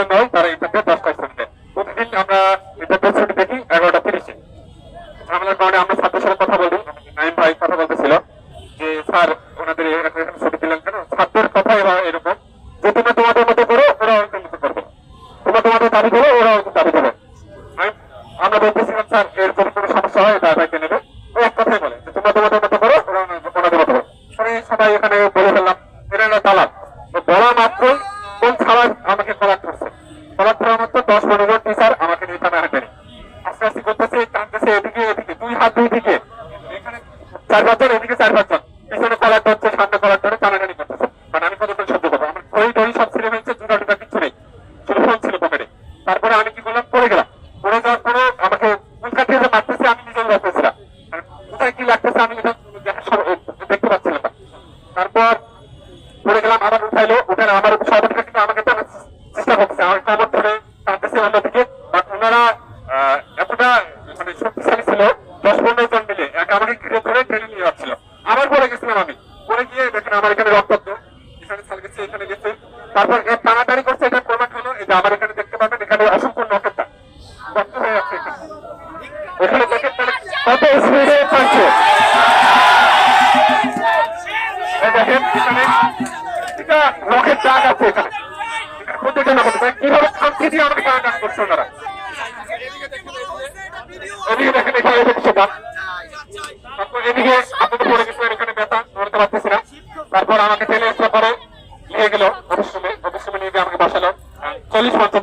জন্য তারা ইন্টারভিউ 10টায় ছুটি দেয়। প্রতিদিন আমরা ইন্টারভিউ ছুটি দেখি 11টা 30-এ। ঝামেলার কারণে আমরা ছাত্রের সাথে কথা বলি। নাইম ভাই কথা বলতেছিল যে স্যার ওনাদের এখানে ছুটি দিলেন কেন? ছাত্রের কথা এরা এরকম যে তুমি তোমাদের মতো করো, ওরা ওদের মতো করবে, তোমরা তোমাদের দাবি করো, ওরা ওদের দাবি করবে। আমরা বলতেছিলাম স্যার এর যদি কোনো সমস্যা হয় এটা দায়িত্ব নেবে। ও এক কথাই বলে যে তোমরা তোমাদের মতো করো, ওরা ওনাদের মতো করো। সবাই এখানে বলে ফেললাম এরা না তালাক। বলা মাত্রই কোন ছাড়া আমাকে কলার করছে, কলার ধরা মাত্র 10-15 জন টিচার আমাকে নিয়ে থানায় হাঁটেনি। আস্তে আস্তে করতেছে, টানতেছে এদিকে এদিকে, 2 হাত 2 দিকে, এখানে 4-5 জন, এদিকে 4-5 জন, পিছনে কলার ধরছে, সামনে কলার ধরে টানাটানি করতেছে। মানে আমি কতক্ষণ সহ্য করবো? আমার ঘড়ি সব ছিঁড়ে ফেলছে, জুতা টুতা কিচ্ছু নেই, শুধু ফোন ছিল পকেটে। তারপরে আমি কি করলাম, পড়ে গেলাম। পড়ে যাওয়ার পরে আমাকে উল্কা দিয়ে মারতেছে, আমি নিজেও লাগতেছিলাম, কোথায় কি লাগতেছে আমি এটা দেখতে পাচ্ছিলাম না। তারপর পড়ে গেলাম, আবার উঠাইলো, উঠালে আমার সহপাঠীরা কিন্তু আমাকে টানার চেষ্টা করতেছে, আমার কামড় ধরে টানতেছে অন্যদিকে। ওনারা এতটা মানে শক্তিশালী ছিল, 10-15 জন মিলে আমাকে ঘিরে ধরে টেনে নিয়ে যাচ্ছিল। আবার পড়ে গেছিলাম আমি, পড়ে গিয়ে দেখেন আমার এখানে রক্তাক্ত, এখানে ছাল গেছে, এখানে গেছে। তারপর টানাটানি করছে, এটা প্রমাণ হলো এই যে আমার এখানে দেখতে পাবেন, এখানে অসংখ্য নখের দাগ রক্ত হয়ে যাচ্ছে এখানে দেখেন কত স্পিডে চলছে। দেখেন এখানে এটা নখের দাগ আছে, এখানে প্রত্যেকটা নখ কিভাবে শান্তি দিয়ে আমাকে টানাটানি করছে ওনারা। এদিকে দেখেন এখানে দেখছে দাগ, তারপর এদিকে আপনাদের পড়ে গেছে, এখানে ব্যথা নড়তে পারতেছি না। তারপর আমাকে টেনে আসলে পরে নিয়ে গেল অফিস রুমে নিয়ে গিয়ে আমাকে বসালো 40-50